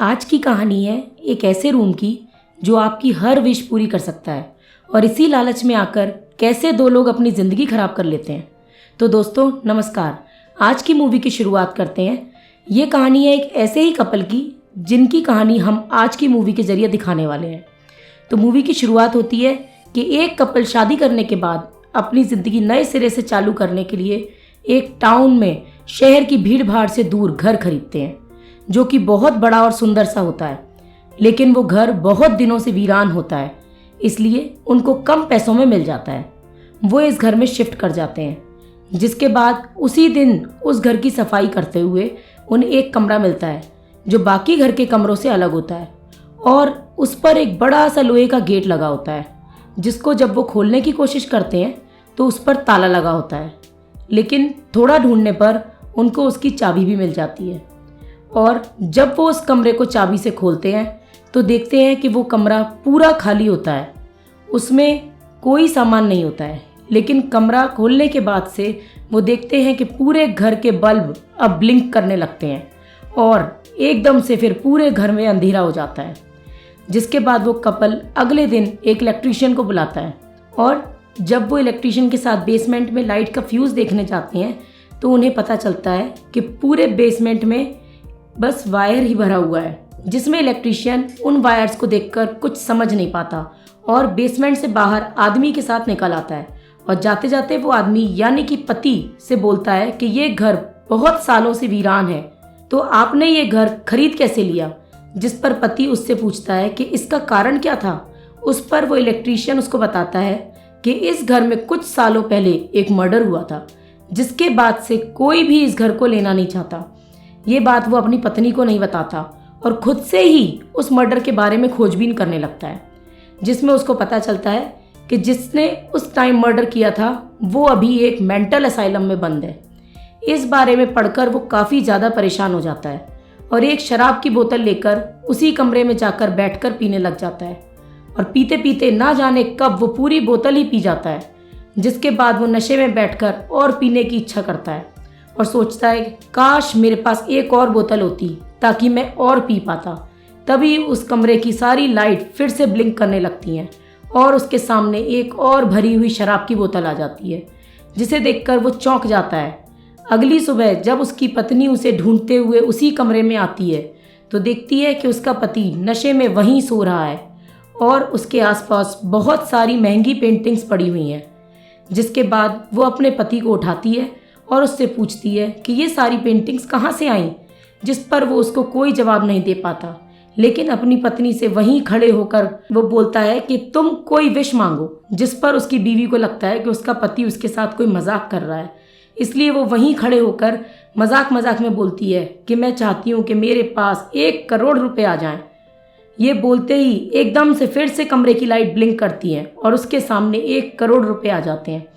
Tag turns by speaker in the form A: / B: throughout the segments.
A: आज की कहानी है एक ऐसे रूम की जो आपकी हर विश पूरी कर सकता है और इसी लालच में आकर कैसे दो लोग अपनी ज़िंदगी खराब कर लेते हैं। तो दोस्तों नमस्कार, आज की मूवी की शुरुआत करते हैं। ये कहानी है एक ऐसे ही कपल की जिनकी कहानी हम आज की मूवी के ज़रिए दिखाने वाले हैं। तो मूवी की शुरुआत होती है कि एक कपल शादी करने के बाद अपनी ज़िंदगी नए सिरे से चालू करने के लिए एक टाउन में शहर की भीड़ भाड़ से दूर घर खरीदते हैं, जो कि बहुत बड़ा और सुंदर सा होता है। लेकिन वो घर बहुत दिनों से वीरान होता है, इसलिए उनको कम पैसों में मिल जाता है। वो इस घर में शिफ्ट कर जाते हैं, जिसके बाद उसी दिन उस घर की सफाई करते हुए उन्हें एक कमरा मिलता है जो बाकी घर के कमरों से अलग होता है और उस पर एक बड़ा सा लोहे का गेट लगा होता है, जिसको जब वो खोलने की कोशिश करते हैं तो उस पर ताला लगा होता है। लेकिन थोड़ा ढूंढने पर उनको उसकी चाबी भी मिल जाती है और जब वो उस कमरे को चाबी से खोलते हैं तो देखते हैं कि वो कमरा पूरा खाली होता है। उसमें कोई सामान नहीं होता है, लेकिन कमरा खोलने के बाद से वो देखते हैं कि पूरे घर के बल्ब अब ब्लिंक करने लगते हैं और एकदम से फिर पूरे घर में अंधेरा हो जाता है। जिसके बाद वो कपल अगले दिन एक इलेक्ट्रीशियन को बुलाता है और जब वो इलेक्ट्रीशियन के साथ बेसमेंट में लाइट का फ्यूज़ देखने जाते हैं तो उन्हें पता चलता है कि पूरे बेसमेंट में बस वायर ही भरा हुआ है, जिसमें इलेक्ट्रीशियन उन वायर्स को देखकर कुछ समझ नहीं पाता और बेसमेंट से बाहर आदमी के साथ निकल आता है और जाते जाते वो आदमी यानी कि पति से बोलता है कि ये घर बहुत सालों से वीरान है, तो आपने ये घर खरीद कैसे लिया। जिस पर पति उससे पूछता है कि इसका कारण क्या था। उस पर वो इलेक्ट्रीशियन उसको बताता है कि इस घर में कुछ सालों पहले एक मर्डर हुआ था, जिसके बाद से कोई भी इस घर को लेना नहीं चाहता। ये बात वो अपनी पत्नी को नहीं बताता और खुद से ही उस मर्डर के बारे में खोजबीन करने लगता है, जिसमें उसको पता चलता है कि जिसने उस टाइम मर्डर किया था वो अभी एक मेंटल असाइलम में बंद है। इस बारे में पढ़कर वो काफ़ी ज़्यादा परेशान हो जाता है और एक शराब की बोतल लेकर उसी कमरे में जाकर बैठकर पीने लग जाता है और पीते पीते ना जाने कब वो पूरी बोतल ही पी जाता है। जिसके बाद वो नशे में बैठकर और पीने की इच्छा करता है और सोचता है काश मेरे पास एक और बोतल होती ताकि मैं और पी पाता। तभी उस कमरे की सारी लाइट फिर से ब्लिंक करने लगती हैं और उसके सामने एक और भरी हुई शराब की बोतल आ जाती है, जिसे देखकर वो चौंक जाता है। अगली सुबह जब उसकी पत्नी उसे ढूंढते हुए उसी कमरे में आती है तो देखती है कि उसका पति नशे में वहीं सो रहा है और उसके आसपास बहुत सारी महंगी पेंटिंग्स पड़ी हुई हैं। जिसके बाद वो अपने पति को उठाती है और उससे पूछती है कि ये सारी पेंटिंग्स कहाँ से आईं, जिस पर वो उसको कोई जवाब नहीं दे पाता। लेकिन अपनी पत्नी से वहीं खड़े होकर वो बोलता है कि तुम कोई विश मांगो, जिस पर उसकी बीवी को लगता है कि उसका पति उसके साथ कोई मजाक कर रहा है, इसलिए वो वहीं खड़े होकर मजाक मजाक में बोलती है कि मैं चाहती हूँ कि मेरे पास 1 करोड़ रुपए आ जाएं। ये बोलते ही एकदम से फिर से कमरे की लाइट ब्लिंक करती है और उसके सामने 1 करोड़ रुपए आ जाते हैं।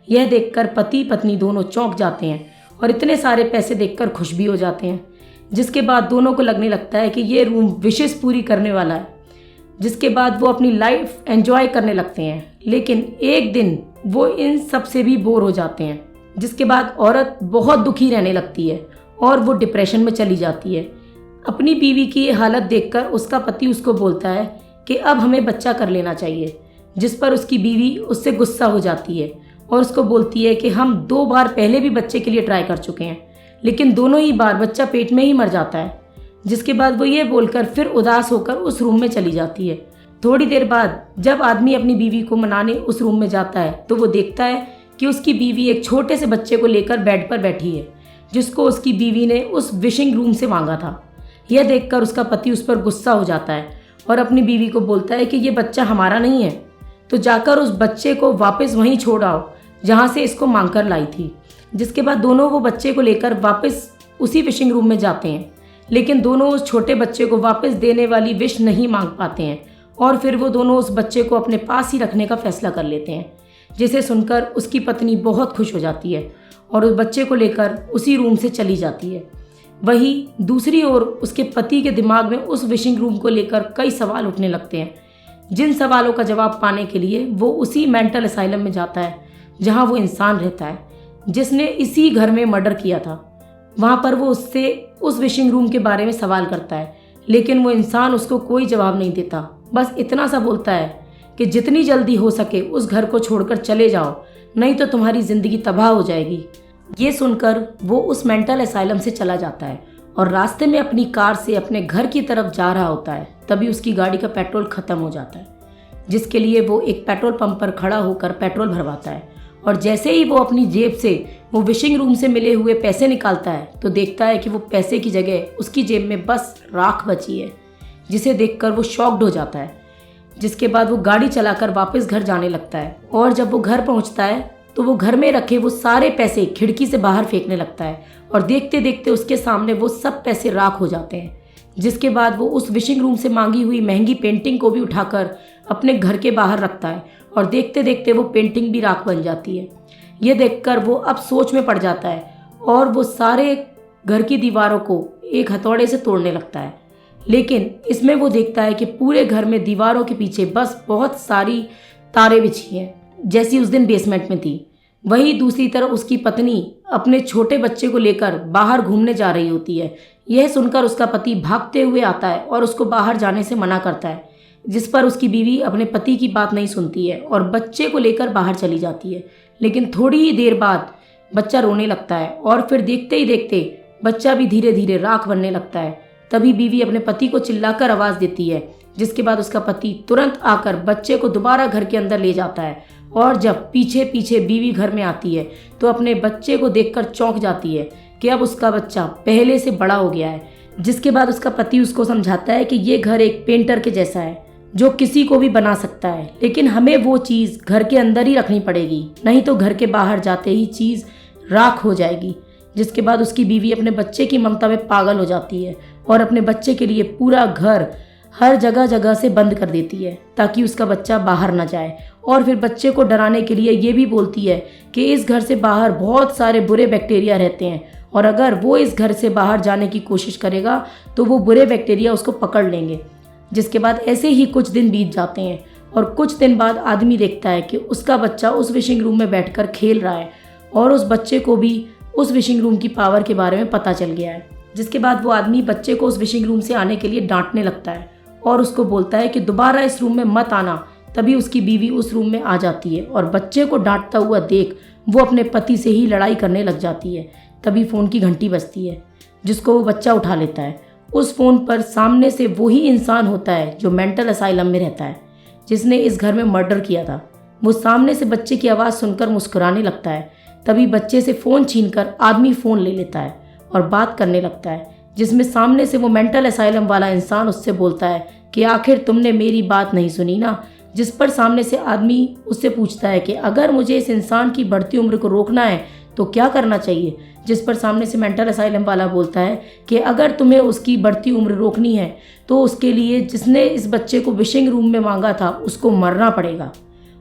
A: यह देखकर पति पत्नी दोनों चौंक जाते हैं और इतने सारे पैसे देखकर खुश भी हो जाते हैं। जिसके बाद दोनों को लगने लगता है कि ये रूम विशेष पूरी करने वाला है। जिसके बाद वो अपनी लाइफ एंजॉय करने लगते हैं, लेकिन एक दिन वो इन सब से भी बोर हो जाते हैं। जिसके बाद औरत बहुत दुखी रहने लगती है और वो डिप्रेशन में चली जाती है। अपनी बीवी की ये हालत देखकर उसका पति उसको बोलता है कि अब हमें बच्चा कर लेना चाहिए, जिस पर उसकी बीवी उससे गुस्सा हो जाती है और उसको बोलती है कि हम 2 बार पहले भी बच्चे के लिए ट्राई कर चुके हैं, लेकिन दोनों ही बार बच्चा पेट में ही मर जाता है। जिसके बाद वो ये बोलकर फिर उदास होकर उस रूम में चली जाती है। थोड़ी देर बाद जब आदमी अपनी बीवी को मनाने उस रूम में जाता है तो वो देखता है कि उसकी बीवी एक छोटे से बच्चे को लेकर बेड पर बैठी है, जिसको उसकी बीवी ने उस विशिंग रूम से मांगा था। यह देखकर उसका पति उस पर गुस्सा हो जाता है और अपनी बीवी को बोलता है कि ये बच्चा हमारा नहीं है, तो जाकर उस बच्चे को वापस वहीं छोड़ आओ जहाँ से इसको मांगकर लाई थी। जिसके बाद दोनों वो बच्चे को लेकर वापस उसी विशिंग रूम में जाते हैं, लेकिन दोनों उस छोटे बच्चे को वापस देने वाली विश नहीं मांग पाते हैं और फिर वो दोनों उस बच्चे को अपने पास ही रखने का फैसला कर लेते हैं। जिसे सुनकर उसकी पत्नी बहुत खुश हो जाती है और उस बच्चे को लेकर उसी रूम से चली जाती है। वहीं दूसरी ओर उसके पति के दिमाग में उस विशिंग रूम को लेकर कई सवाल उठने लगते हैं, जिन सवालों का जवाब पाने के लिए वो उसी मेंटल असाइलम में जाता है जहां वो इंसान रहता है जिसने इसी घर में मर्डर किया था। वहां पर वो उससे उस विशिंग रूम के बारे में सवाल करता है, लेकिन वो इंसान उसको कोई जवाब नहीं देता, बस इतना सा बोलता है कि जितनी जल्दी हो सके उस घर को छोड़कर चले जाओ, नहीं तो तुम्हारी ज़िंदगी तबाह हो जाएगी। ये सुनकर वो उस मेंटल असाइलम से चला जाता है और रास्ते में अपनी कार से अपने घर की तरफ जा रहा होता है। तभी उसकी गाड़ी का पेट्रोल ख़त्म हो जाता है, जिसके लिए वो एक पेट्रोल पंप पर खड़ा होकर पेट्रोल भरवाता है। और जैसे ही वो अपनी जेब से वो विशिंग रूम से मिले हुए पैसे निकालता है तो देखता है कि वो पैसे की जगह उसकी जेब में बस राख बची है, जिसे देखकर वो शॉक्ड हो जाता है। जिसके बाद वो गाड़ी चलाकर वापस घर जाने लगता है और जब वो घर पहुंचता है तो वो घर में रखे वो सारे पैसे खिड़की से बाहर फेंकने लगता है और देखते देखते उसके सामने वो सब पैसे राख हो जाते हैं। जिसके बाद वो उस विशिंग रूम से मांगी हुई महंगी पेंटिंग को भी उठाकर अपने घर के बाहर रखता है और देखते देखते वो पेंटिंग भी राख बन जाती है। ये देखकर वो अब सोच में पड़ जाता है और वो सारे घर की दीवारों को एक हथौड़े से तोड़ने लगता है। लेकिन इसमें वो देखता है कि पूरे घर में दीवारों के पीछे बस बहुत सारी तारें बिछी हैं, जैसी उस दिन बेसमेंट में थी। वहीं दूसरी तरफ उसकी पत्नी अपने छोटे बच्चे को लेकर बाहर घूमने जा रही होती है। यह सुनकर उसका पति भागते हुए आता है और उसको बाहर जाने से मना करता है, जिस पर उसकी बीवी अपने पति की बात नहीं सुनती है और बच्चे को लेकर बाहर चली जाती है। लेकिन थोड़ी ही देर बाद बच्चा रोने लगता है और फिर देखते ही देखते बच्चा भी धीरे धीरे राख बनने लगता है। तभी बीवी अपने पति को चिल्लाकर आवाज़ देती है, जिसके बाद उसका पति तुरंत आकर बच्चे को दोबारा घर के अंदर ले जाता है। और जब पीछे पीछे बीवी घर में आती है तो अपने बच्चे को देखकर चौंक जाती है कि अब उसका बच्चा पहले से बड़ा हो गया है। जिसके बाद उसका पति उसको समझाता है कि ये घर एक पेंटर के जैसा है जो किसी को भी बना सकता है, लेकिन हमें वो चीज़ घर के अंदर ही रखनी पड़ेगी, नहीं तो घर के बाहर जाते ही चीज़ राख हो जाएगी। जिसके बाद उसकी बीवी अपने बच्चे की ममता में पागल हो जाती है और अपने बच्चे के लिए पूरा घर हर जगह जगह से बंद कर देती है ताकि उसका बच्चा बाहर ना जाए। और फिर बच्चे को डराने के लिए ये भी बोलती है कि इस घर से बाहर बहुत सारे बुरे बैक्टीरिया रहते हैं और अगर वो इस घर से बाहर जाने की कोशिश करेगा तो वो बुरे बैक्टीरिया उसको पकड़ लेंगे। जिसके बाद ऐसे ही कुछ दिन बीत जाते हैं और कुछ दिन बाद आदमी देखता है कि उसका बच्चा उस विशिंग रूम में बैठकर खेल रहा है और उस बच्चे को भी उस विशिंग रूम की पावर के बारे में पता चल गया है। जिसके बाद वो आदमी बच्चे को उस विशिंग रूम से आने के लिए डांटने लगता है और उसको बोलता है कि दोबारा इस रूम में मत आना। तभी उसकी बीवी उस रूम में आ जाती है और बच्चे को डांटता हुआ देख वो अपने पति से ही लड़ाई करने लग जाती है। तभी फ़ोन की घंटी बजती है, जिसको वो बच्चा उठा लेता है। उस फ़ोन पर सामने से वही इंसान होता है जो मेंटल असाइलम में रहता है, जिसने इस घर में मर्डर किया था। वो सामने से बच्चे की आवाज़ सुनकर मुस्कुराने लगता है। तभी बच्चे से फ़ोन छीनकर आदमी फ़ोन ले लेता है और बात करने लगता है, जिसमें सामने से वो मेंटल असाइलम वाला इंसान उससे बोलता है कि आखिर तुमने मेरी बात नहीं सुनी ना। जिस पर सामने से आदमी उससे पूछता है कि अगर मुझे इस इंसान की बढ़ती उम्र को रोकना है तो क्या करना चाहिए। जिस पर सामने से मेंटल असाइलम वाला बोलता है कि अगर तुम्हें उसकी बढ़ती उम्र रोकनी है तो उसके लिए जिसने इस बच्चे को विशिंग रूम में मांगा था उसको मरना पड़ेगा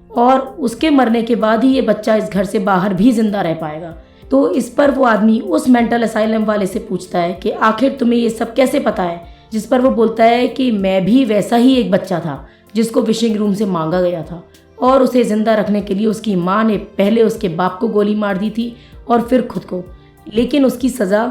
A: और उसके मरने के बाद ही ये बच्चा इस घर से बाहर भी जिंदा रह पाएगा। तो इस पर वो आदमी उस मेंटल असाइलम वाले से पूछता है कि आखिर तुम्हें ये सब कैसे पता है। जिस पर वो बोलता है कि मैं भी वैसा ही एक बच्चा था जिसको विशिंग रूम से मांगा गया था और उसे ज़िंदा रखने के लिए उसकी माँ ने पहले उसके बाप को गोली मार दी थी और फिर खुद को, लेकिन उसकी सज़ा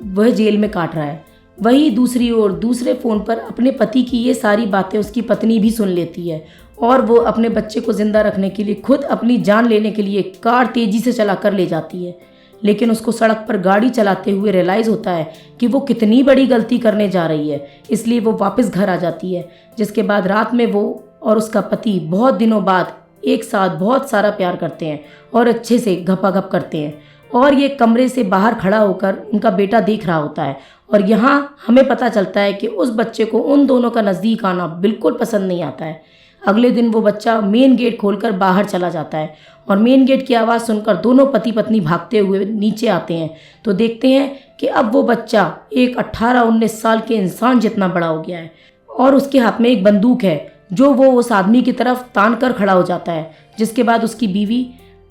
A: वह जेल में काट रहा है। वहीं दूसरी ओर दूसरे फ़ोन पर अपने पति की ये सारी बातें उसकी पत्नी भी सुन लेती है और वो अपने बच्चे को ज़िंदा रखने के लिए खुद अपनी जान लेने के लिए कार तेज़ी से चला कर ले जाती है। लेकिन उसको सड़क पर गाड़ी चलाते हुए रियलाइज़ होता है कि वो कितनी बड़ी गलती करने जा रही है, इसलिए वो वापस घर आ जाती है। जिसके बाद रात में वो और उसका पति बहुत दिनों बाद एक साथ बहुत सारा प्यार करते हैं और अच्छे से गपागप करते हैं। और ये कमरे से बाहर खड़ा होकर उनका बेटा देख रहा होता है और यहाँ हमें पता चलता है कि उस बच्चे को उन दोनों का नज़दीक आना बिल्कुल पसंद नहीं आता है। अगले दिन वो बच्चा मेन गेट खोलकर बाहर चला जाता है और मेन गेट की आवाज़ सुनकर दोनों पति पत्नी भागते हुए नीचे आते हैं तो देखते हैं कि अब वो बच्चा एक 18-19 साल के इंसान जितना बड़ा हो गया है और उसके हाथ में एक बंदूक है जो वो उस आदमी की तरफ तान कर खड़ा हो जाता है। जिसके बाद उसकी बीवी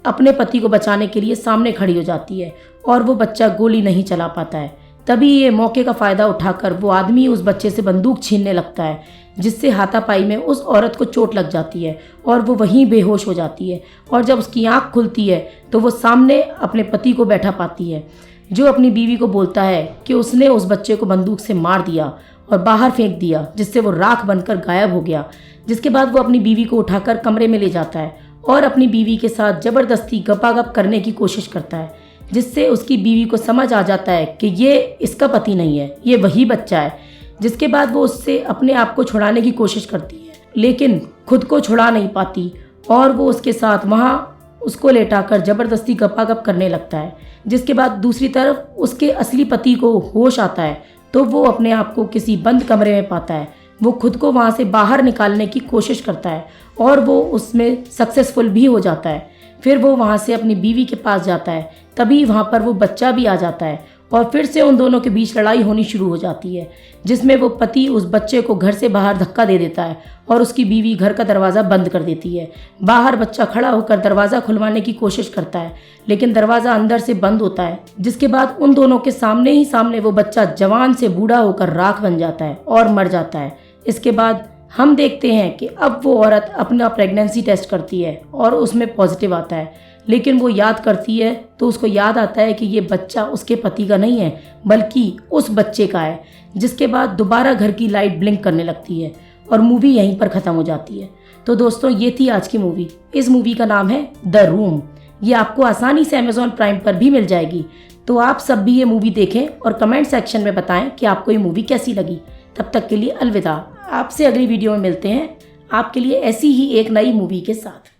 A: अपने पति को बचाने के लिए सामने खड़ी हो जाती है और वो बच्चा गोली नहीं चला पाता है। तभी ये मौके का फ़ायदा उठाकर वो आदमी उस बच्चे से बंदूक छीनने लगता है, जिससे हाथापाई में उस औरत को चोट लग जाती है और वो वहीं बेहोश हो जाती है। और जब उसकी आंख खुलती है तो वो सामने अपने पति को बैठा पाती है, जो अपनी बीवी को बोलता है कि उसने उस बच्चे को बंदूक से मार दिया और बाहर फेंक दिया, जिससे वो राख बनकर गायब हो गया। जिसके बाद वो अपनी बीवी को उठाकर कमरे में ले जाता है और अपनी बीवी के साथ ज़बरदस्ती गपागप करने की कोशिश करता है, जिससे उसकी बीवी को समझ आ जाता है कि ये इसका पति नहीं है, ये वही बच्चा है। जिसके बाद वो उससे अपने आप को छुड़ाने की कोशिश करती है, लेकिन खुद को छुड़ा नहीं पाती और वो उसके साथ वहाँ उसको लेटाकर ज़बरदस्ती गपागप करने लगता है। जिसके बाद दूसरी तरफ उसके असली पति को होश आता है, तो वो अपने आप को किसी बंद कमरे में पाता है। वो खुद को वहाँ से बाहर निकालने की कोशिश करता है और वो उसमें सक्सेसफुल भी हो जाता है। फिर वो वहाँ से अपनी बीवी के पास जाता है, तभी वहाँ पर वो बच्चा भी आ जाता है और फिर से उन दोनों के बीच लड़ाई होनी शुरू हो जाती है, जिसमें वो पति उस बच्चे को घर से बाहर धक्का दे देता है और उसकी बीवी घर का दरवाज़ा बंद कर देती है। बाहर बच्चा खड़ा होकर दरवाज़ा खुलवाने की कोशिश करता है, लेकिन दरवाज़ा अंदर से बंद होता है। जिसके बाद उन दोनों के सामने ही सामने वो बच्चा जवान से बूढ़ा होकर राख बन जाता है और मर जाता है। इसके बाद हम देखते हैं कि अब वो औरत अपना प्रेगनेंसी टेस्ट करती है और उसमें पॉजिटिव आता है, लेकिन वो याद करती है तो उसको याद आता है कि ये बच्चा उसके पति का नहीं है बल्कि उस बच्चे का है। जिसके बाद दोबारा घर की लाइट ब्लिंक करने लगती है और मूवी यहीं पर ख़त्म हो जाती है। तो दोस्तों, ये थी आज की मूवी। इस मूवी का नाम है द रूम। ये आपको आसानी से अमेज़ॉन प्राइम पर भी मिल जाएगी। तो आप सब भी ये मूवी देखें और कमेंट सेक्शन में बताएं कि आपको ये मूवी कैसी लगी। तब तक के लिए अलविदा। आपसे अगली वीडियो में मिलते हैं आपके लिए ऐसी ही एक नई मूवी के साथ।